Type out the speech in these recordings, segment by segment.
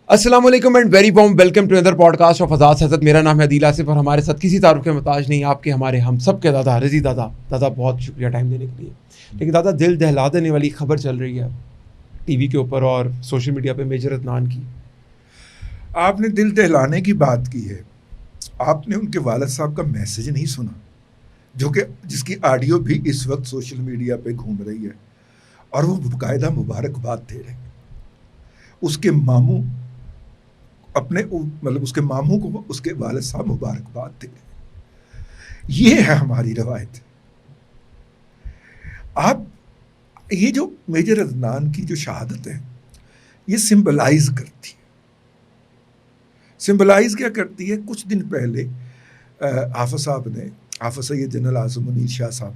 अस्सलाम वालेकुम and very warm welcome to other podcast of Azad Hazrat. मेरा नाम है अदील आसिफ और हमारे साथ किसी तारुफ के मोहताज नहीं, आपके हमारे हम सब के दादा रज़ी दादा बहुत शुक्रिया टाइम देने के लिए। लेकिन दादा, दिल दहला देने वाली खबर चल रही है टीवी के ऊपर और सोशल मीडिया पे मेजर अदनान की। आपने दिल दहलाने की बात की है, आपने उनके वालिद साहब का मैसेज नहीं सुना, जो कि जिसकी ऑडियो भी इस वक्त सोशल मीडिया पे घूम रही है और वो बाकायदा मुबारकबाद दे रहे हैं। उसके मामू उसके मामू को उसके वालिद साहब मुबारकबाद दे रहे हैं। ये है हमारी रवायत। आप ये जो मेजर अदनान की जो शहादत है, ये सिंबलाइज करती है। सिंबलाइज क्या करती है? कुछ दिन पहले हाफिज साहब ने, हाफिज सैयद जनरल आज़म मुनीर शाह साहब,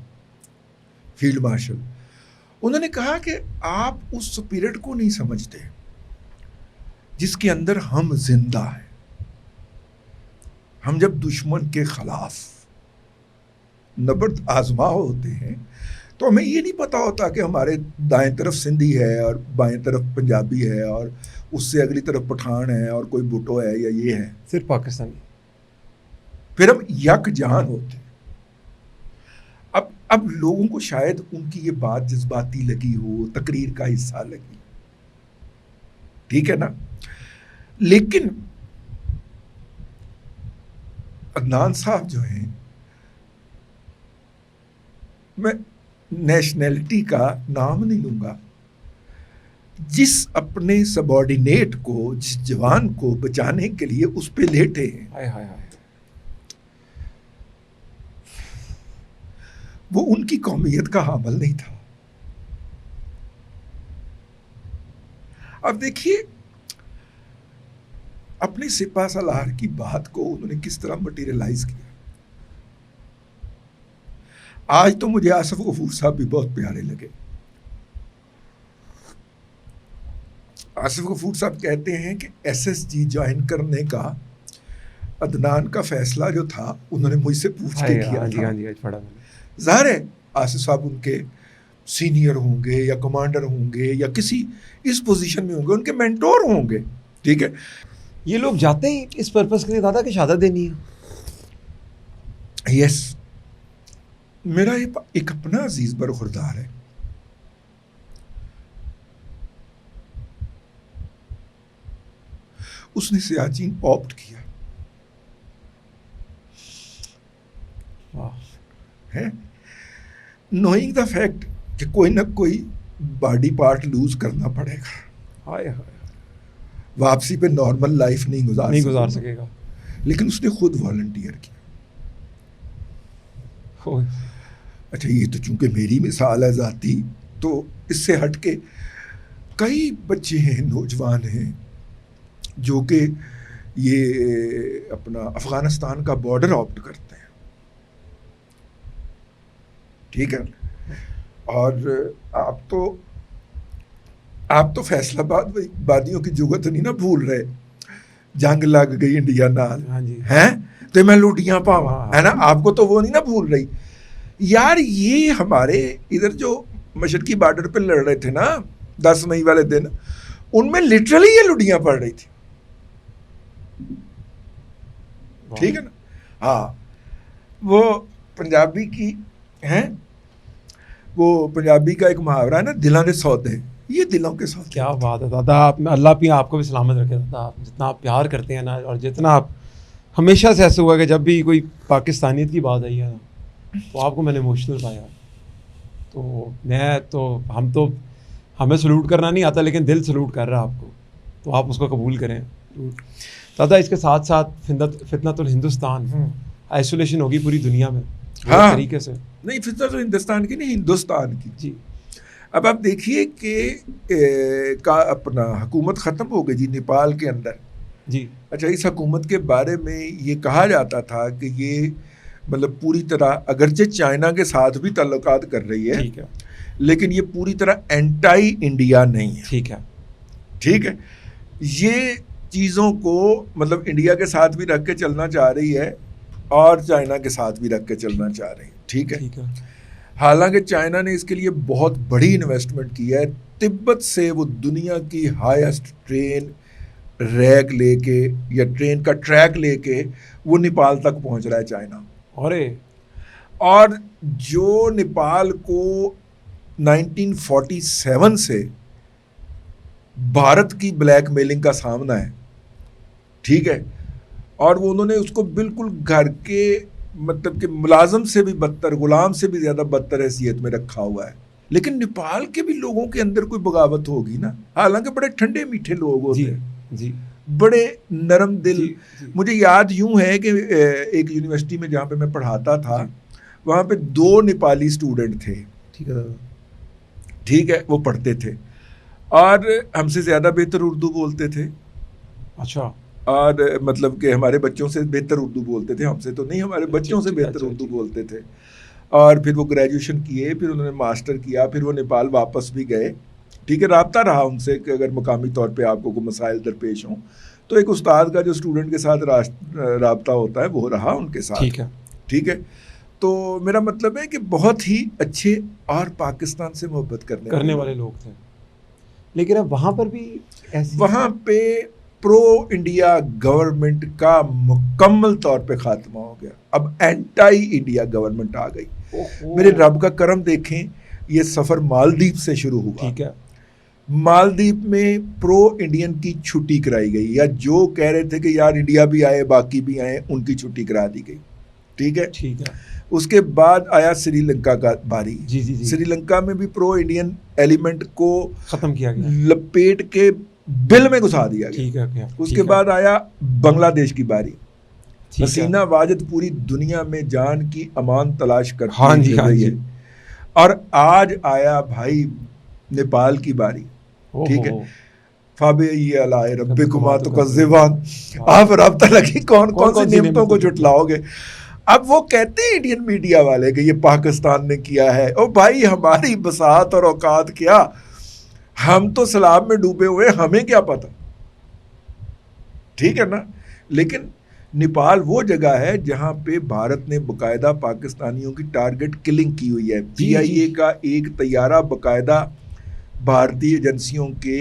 फील्ड मार्शल, उन्होंने कहा कि आप उस स्पिरिट को नहीं समझते जिसके अंदर हम जिंदा हैं। हम जब दुश्मन के खिलाफ नबर्द आजमा होते हैं तो हमें ये नहीं पता होता कि हमारे दाएं तरफ सिंधी है और बाएं तरफ पंजाबी है और उससे अगली तरफ पठान है और कोई भुट्टो है या ये है, सिर्फ पाकिस्तानी। फिर हम यकजान होते हैं। अब लोगों को शायद उनकी ये बात जज्बाती लगी हो, तकरीर का हिस्सा लगी, ठीक है ना। लेकिन अदनान साहब जो हैं, मैं नेशनैलिटी का नाम नहीं लूंगा, जिस अपने सबॉर्डिनेट को, जिस जवान को बचाने के लिए उस पे लेटे हैं, हाय हाय हाय, वो उनकी कौमियत का हामिल नहीं था। अब देखिए, अपने सिपा सलार की बात को उन्होंने किस तरह मटीरियलाइज किया। आज तो मुझे आसिफ गफूर साहब भी बहुत प्यारे लगे। आसिफ गफूर साहब कहते हैं कि एसएसजी ज्वाइन करने का अदनान का फैसला जो था, उन्होंने मुझसे पूछ के किया था। ज़ाहिर है आसिफ साहब उनके सीनियर होंगे या कमांडर होंगे या किसी इस पोजीशन में होंगे, उनके मेंटोर होंगे, ठीक है। ये लोग जाते ही इस पर्पस के लिए दादा की शहादत देनी है। यस, मेरा एक अपना अजीज बरखुरदार है, उसने सियाचिन ऑप्ट किया है, नोइंग द फैक्ट कि कोई ना कोई बॉडी पार्ट लूज करना पड़ेगा। हाय हाय, वापसी पे नॉर्मल लाइफ नहीं गुजार सकेगा। लेकिन उसने खुद वॉलंटियर किया। अच्छा, ये तो चूंकि मेरी मिसाल है ज़ाती, तो इससे हट के कई बच्चे हैं, नौजवान हैं, जो कि ये अपना अफगानिस्तान का बॉर्डर ऑप्ट करते हैं, ठीक है। और आप तो फैसलाबाद बादियों की जुगत नहीं ना भूल रहे, जंग लग गई इंडिया नाल, हैं तो मैं लुटियां पावा, है ना, आपको तो वो नहीं ना भूल रही यार। ये हमारे इधर जो मशरकी बॉर्डर पे लड़ रहे थे ना 10 मई वाले दिन, उनमें लिटरली ये लुटियां पड़ रही थी, ठीक है ना। हाँ, वो पंजाबी की हैं, वो पंजाबी का एक मुहावरा है ना, दिलों के सौदे, ये दिलों के सौदे। क्या बात है दादा, आप अल्लाह भी आपको भी सलामत रखे दादा। आप जितना आप प्यार करते हैं ना, और जितना आप हमेशा से ऐसा हुआ कि जब भी कोई पाकिस्तानियत की बात आई है ना, तो आपको मैंने इमोशनल पाया। तो हमें सलूट करना नहीं आता, लेकिन दिल सलूट कर रहा है आपको, तो आप उसको कबूल करें दादा। इसके साथ साथ फितनतुल हिंदुस्तान, आइसोलेशन होगी पूरी दुनिया में। हाँ, तरीके से नहीं, फितनतुल हिंदुस्तान की नहीं, हिंदुस्तान की जी। अब आप देखिए कि का अपना हुकूमत ख़त्म हो गई जी नेपाल के अंदर जी। अच्छा, इस हुकूमत के बारे में ये कहा जाता था कि ये मतलब पूरी तरह, अगरचे चाइना के साथ भी ताल्लुकात कर रही है, ठीक है, लेकिन ये पूरी तरह एंटाई इंडिया नहीं है, ठीक है, ठीक है। ये चीज़ों को मतलब इंडिया के साथ भी रख के चलना चाह रही है और चाइना के साथ भी रख के चलना चाह रही है, ठीक है, ठीक है। हालांकि चाइना ने इसके लिए बहुत बड़ी इन्वेस्टमेंट की है। तिब्बत से वो दुनिया की हाईएस्ट ट्रेन रैक लेके या ट्रेन का ट्रैक लेके वो नेपाल तक पहुंच रहा है, चाइना। और जो नेपाल को 1947 से भारत की ब्लैकमेलिंग का सामना है, ठीक है, और वो उन्होंने उसको बिल्कुल घर के मतलब कि मुलाजम से भी बदतर, गुलाम से भी ज्यादा बदतर हैसियत में रखा हुआ है। लेकिन नेपाल के भी लोगों के अंदर कोई बगावत होगी ना, हालांकि बड़े ठंडे मीठे लोग होते हैं जी, बड़े नरम दिल। जी। मुझे याद यूं है कि एक यूनिवर्सिटी में जहाँ पे मैं पढ़ाता था, वहाँ पे 2 नेपाली स्टूडेंट थे, ठीक है, वो पढ़ते थे और हमसे ज़्यादा बेहतर उर्दू बोलते थे। अच्छा। और मतलब कि हमारे बच्चों से बेहतर उर्दू बोलते थे, हमसे तो नहीं, हमारे बच्चों से बेहतर उर्दू बोलते थे। और फिर वो ग्रेजुएशन किए, फिर उन्होंने मास्टर किया, फिर वो नेपाल वापस भी गए, ठीक है। राब्ता रहा उनसे कि अगर मुकामी तौर पे आपको कोई मसाइल दरपेश हों तो एक उस्ताद का जो स्टूडेंट के साथ राब्ता होता है वो रहा उनके साथ, ठीक है। तो मेरा मतलब है कि बहुत ही अच्छे और पाकिस्तान से मोहब्बत करने वाले लोग थे। लेकिन अब वहाँ पर भी वहाँ पे प्रो इंडिया गवर्नमेंट का मुकम्मल तौर पे खात्मा हो गया, अब एंटी इंडिया गवर्नमेंट आ गई। मेरे रब का करम देखें, ये सफ़र मालदीव से शुरू हुआ, ठीक है। मालदीव में प्रो इंडियन की छुट्टी कराई गई, या जो कह रहे थे कि यार इंडिया भी आए बाकी भी आए, उनकी छुट्टी करा दी गई, ठीक है। उसके बाद आया श्रीलंका का बारी। जी। श्रीलंका में भी प्रो इंडियन एलिमेंट को खत्म किया गया, लपेट के बिल में घुसा दिया गया, ठीक है। उसके बाद आया बांग्लादेश की बारी। हसीना वाजिद पूरी दुनिया में जान की अमान तलाश करती रही है, और आज आया भाई नेपाल की बारी, ठीक है। आप रब्ता लगी कौन सी नियमतों को जुटलाओगे। अब वो कहते हैं इंडियन मीडिया वाले कि ये पाकिस्तान ने किया है। ओ भाई, हमारी बसात और औकात क्या, हम तो सैलाब में डूबे हुए, हमें क्या पता, ठीक है ना। लेकिन नेपाल वो जगह है जहां पे भारत ने बकायदा पाकिस्तानियों की टारगेट किलिंग की हुई है। CIA का एक तैयारा बकायदा भारतीय एजेंसियों के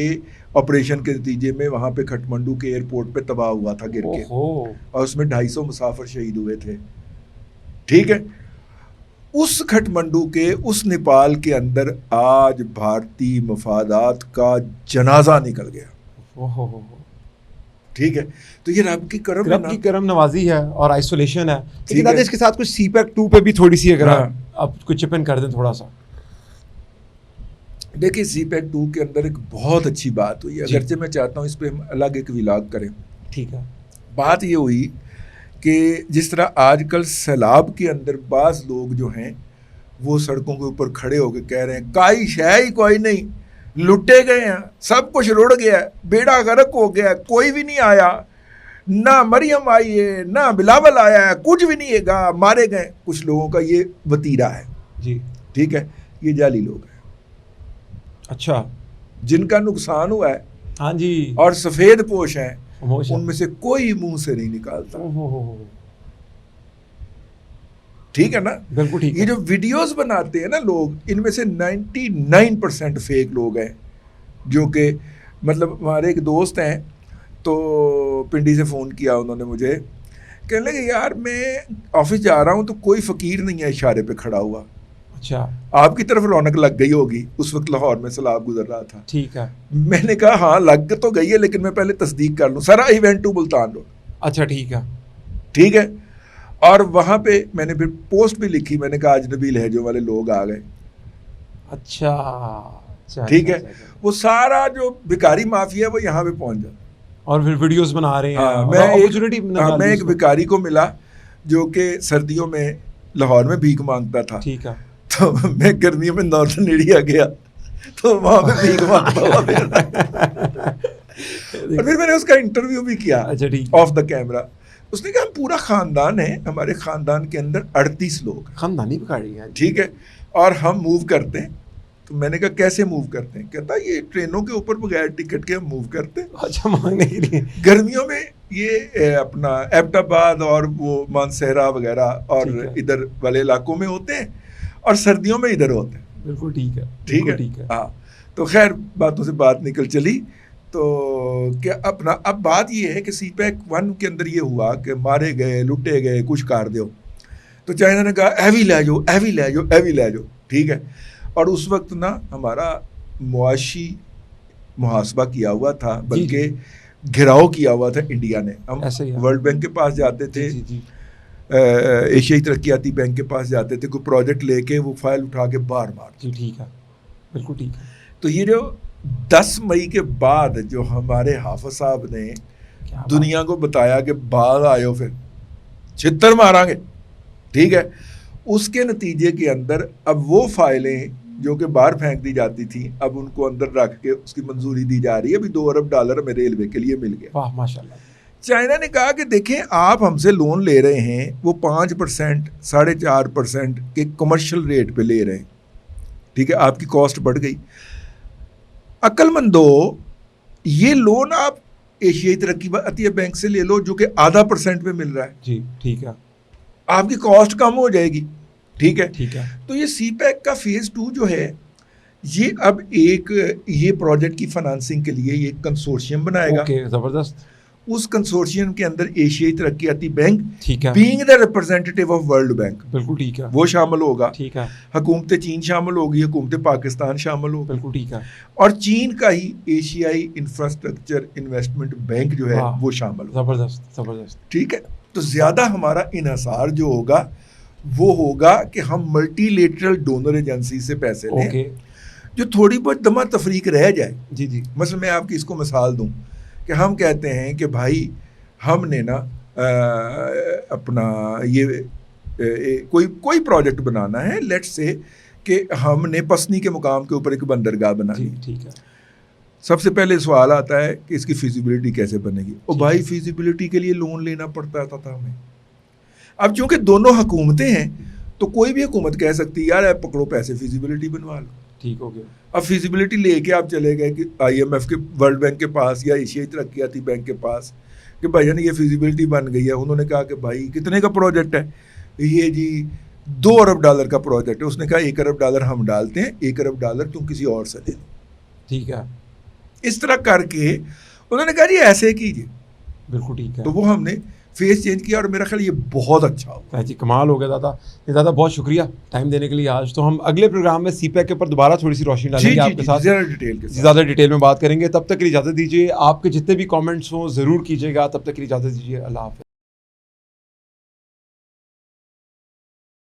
ऑपरेशन के नतीजे में वहां पे खटमंडू के एयरपोर्ट पे तबाह हुआ था गिर के, और उसमें 250 मुसाफिर शहीद हुए थे, ठीक है। उस खटमंडू के, उस नेपाल के अंदर आज भारतीय मफादात का जनाजा निकल गया, ठीक है। तो ये रब की करम नवाजी है और आइसोलेशन है। लेकिन दादा इसके साथ कुछ CPEC 2 पे भी थोड़ी सी अगर आप कुछ चिप इन कर दें थोड़ा सा। देखिए CPEC 2 के अंदर एक बहुत अच्छी बात हुई है, अगरचे मैं चाहता हूँ इस पे हम अलग एक विलाग करें, ठीक है। बात ये हुई कि जिस तरह आजकल सैलाब के अंदर बाज़ लोग जो हैं वो सड़कों के ऊपर खड़े होकर कह रहे हैं काई शय ही कोई नहीं, लुटे गए हैं, सब कुछ रुड़ गया, बेड़ा गर्क हो गया, कोई भी नहीं आया, ना मरियम आई है, ना बिलावल आया है, कुछ भी नहीं है, मारे गए। कुछ लोगों का ये वतीरा है जी, ठीक है। ये जाली लोग हैं, अच्छा, जिनका नुकसान हुआ है, हाँ जी, और सफ़ेद पोश हैं, उनमें से कोई मुंह से नहीं निकालता, ठीक है ना। बिल्कुल ठीक है। ये जो वीडियोस बनाते हैं ना लोग, इनमें से 99% फेक लोग हैं, जो कि मतलब हमारे एक दोस्त हैं, तो पिंडी से फ़ोन किया उन्होंने मुझे, कहने लगे यार मैं ऑफिस जा रहा हूँ तो कोई फ़कीर नहीं है इशारे पे खड़ा हुआ। अच्छा, आपकी तरफ रौनक लग गई होगी, उस वक्त लाहौर में सैलाब गुजर रहा था, ठीक है। मैंने कहा हाँ लग तो गई है, लेकिन मैं पहले तस्दीक कर लूँ। सारा इवेंट टू मुल्तान रोड, अच्छा ठीक है, ठीक है। और वहाँ पे मैंने फिर पोस्ट भी लिखी, मैंने कहा अजनबी लहजों वाले लोग आ गए, अच्छा, ठीक है। वो सारा जो भिखारी माफिया है वो यहाँ पे पहुँच जाता, और फिर वीडियोस बना रहे हैं। हाँ, मैं एक भिखारी को मिला जो कि सर्दियों में लाहौर में भीख मांगता था, ठीक है। तो मैं गर्मियों में नॉर्थन इंडिया गया तो वहाँ पे भीख मांगता हुआ और फिर मैंने उसका इंटरव्यू भी किया, अच्छा ठीक, ऑफ द कैमरा। उसने कहा हम पूरा खानदान है, हमारे खानदान के अंदर 38 लोग हैं, खानदानी भिखारी हैं, ठीक है, और हम मूव करते हैं। तो मैंने कहा कैसे मूव करते हैं, कहता ये ट्रेनों के ऊपर बगैर टिकट के हम मूव करते हैं। अच्छा, मांगने के लिए। गर्मियों में ये अपना एबटाबाद और वो मानसहरा वगैरह और इधर वाले इलाकों में होते हैं, और सर्दियों में इधर होते हैं। बिल्कुल ठीक है, ठीक है, हाँ। तो खैर बातों से बात निकल चली, तो क्या अपना अब बात ये है कि CPEC 1 के अंदर ये हुआ कि मारे गए, लुटे गए, कुछ कर दो, तो चाइना ने कहा एवी ले जाओ, एवी ले जाओ, एवी ले जाओ, ठीक है। और उस वक्त ना हमारा मुआशी मुहासबा किया हुआ था, बल्कि घिराव किया हुआ था इंडिया ने। हम वर्ल्ड बैंक के पास जाते थे, एशियाई तरक्याती बैंक के पास जाते थे, कोई प्रोजेक्ट लेके वो फाइल उठा के बाहर मार। ठीक है, बिल्कुल ठीक है। तो ये जो 10 मई के बाद जो हमारे हाफिज साहब ने दुनिया को बताया कि बाहर आयो फिर छितर मारांगे, ठीक है, उसके नतीजे के अंदर अब वो फाइलें जो कि बाहर फेंक दी जाती थी, अब उनको अंदर रख के उसकी मंजूरी दी जा रही है। अभी $2 अरब में रेलवे के लिए मिल गया। वाह माशाल्लाह। चाइना ने कहा कि देखें आप हमसे लोन ले रहे हैं, वो 5%, 4.5% के कमर्शियल रेट पे ले रहे हैं, ठीक है, आपकी कॉस्ट बढ़ गई। अक्लमंदो, ये लोन आप एशियाई तरक्याती बैंक से ले लो जो कि 0.5% पे मिल रहा है। जी ठीक है, आपकी कॉस्ट कम हो जाएगी, ठीक है। ठीक है। तो ये CPEC का फेज़ 2 जो है, ये अब ये प्रोजेक्ट की फाइनेंसिंग के लिए ये कंसोर्शियम बनाएगा। ओके, ज़बरदस्त। उस कंसोर्शियम के अंदर एशियाई तरक्याती बैंक, ठीक है, being the representative of world bank, बिल्कुल ठीक है, वो शामिल होगा। ठीक है। हुकूमत चीन शामिल होगी, हुकूमत पाकिस्तान शामिल होगी, बिल्कुल ठीक है। और चीन का ही एशियाई इंफ्रास्ट्रक्चर इन्वेस्टमेंट बैंक जो है वो शामिल होगा। ज़बरदस्त ज़बरदस्त, ठीक है। तो ज़्यादा हमारा इन्हिसार जो होगा वो होगा कि हम मल्टीलेटरल डोनर एजेंसी से पैसे लें, जो थोड़ी बहुत दमा तफरीक रह जाए। जी जी। मतलब मैं आपकी इसको मिसाल दूं कि हम कहते हैं कि भाई हमने ना अपना ये कोई प्रोजेक्ट बनाना है, लेट्स से कि हमने पसनी के मुकाम के ऊपर एक बंदरगाह बनानी है, ठीक है। सबसे पहले सवाल आता है कि इसकी फिजिबिलिटी कैसे बनेगी। और भाई फिजिबिलिटी के लिए लोन लेना पड़ता था हमें। अब चूंकि दोनों हुकूमतें हैं, तो कोई भी हुकूमत कह सकती है यार पकड़ो पैसे फिजिबिलिटी बनवा लो, ठीक हो गया। अब फिजिबिलिटी लेके आप चले गए कि IMF के, वर्ल्ड बैंक के पास या एशियाई तरक्याती बैंक के पास कि भाईजान ये फिजिबिलिटी बन गई है। उन्होंने कहा कि भाई कितने का प्रोजेक्ट है? ये जी $2 अरब का प्रोजेक्ट है। उसने कहा $1 अरब हम डालते हैं, $1 अरब तुम किसी और से ले लो, ठीक है। इस तरह करके उन्होंने कहा जी ऐसे कीजिए, बिल्कुल ठीक है। तो वो हमने फेस चेंज किया और मेरा ख्याल ये बहुत अच्छा हो जी, कमाल हो गया दादा। ये दादा बहुत शुक्रिया टाइम देने के लिए। आज तो हम अगले प्रोग्राम में CPEC के ऊपर दोबारा थोड़ी सी रोशनी डालेंगे आपके साथ, ज़्यादा डिटेल में बात करेंगे। तब तक के लिए इजाज़त दीजिए। आपके जितने भी कमेंट्स हों ज़रूर कीजिएगा। तब तक के लिए इजाज़त दीजिए। अल्लाह हाफ़िज़।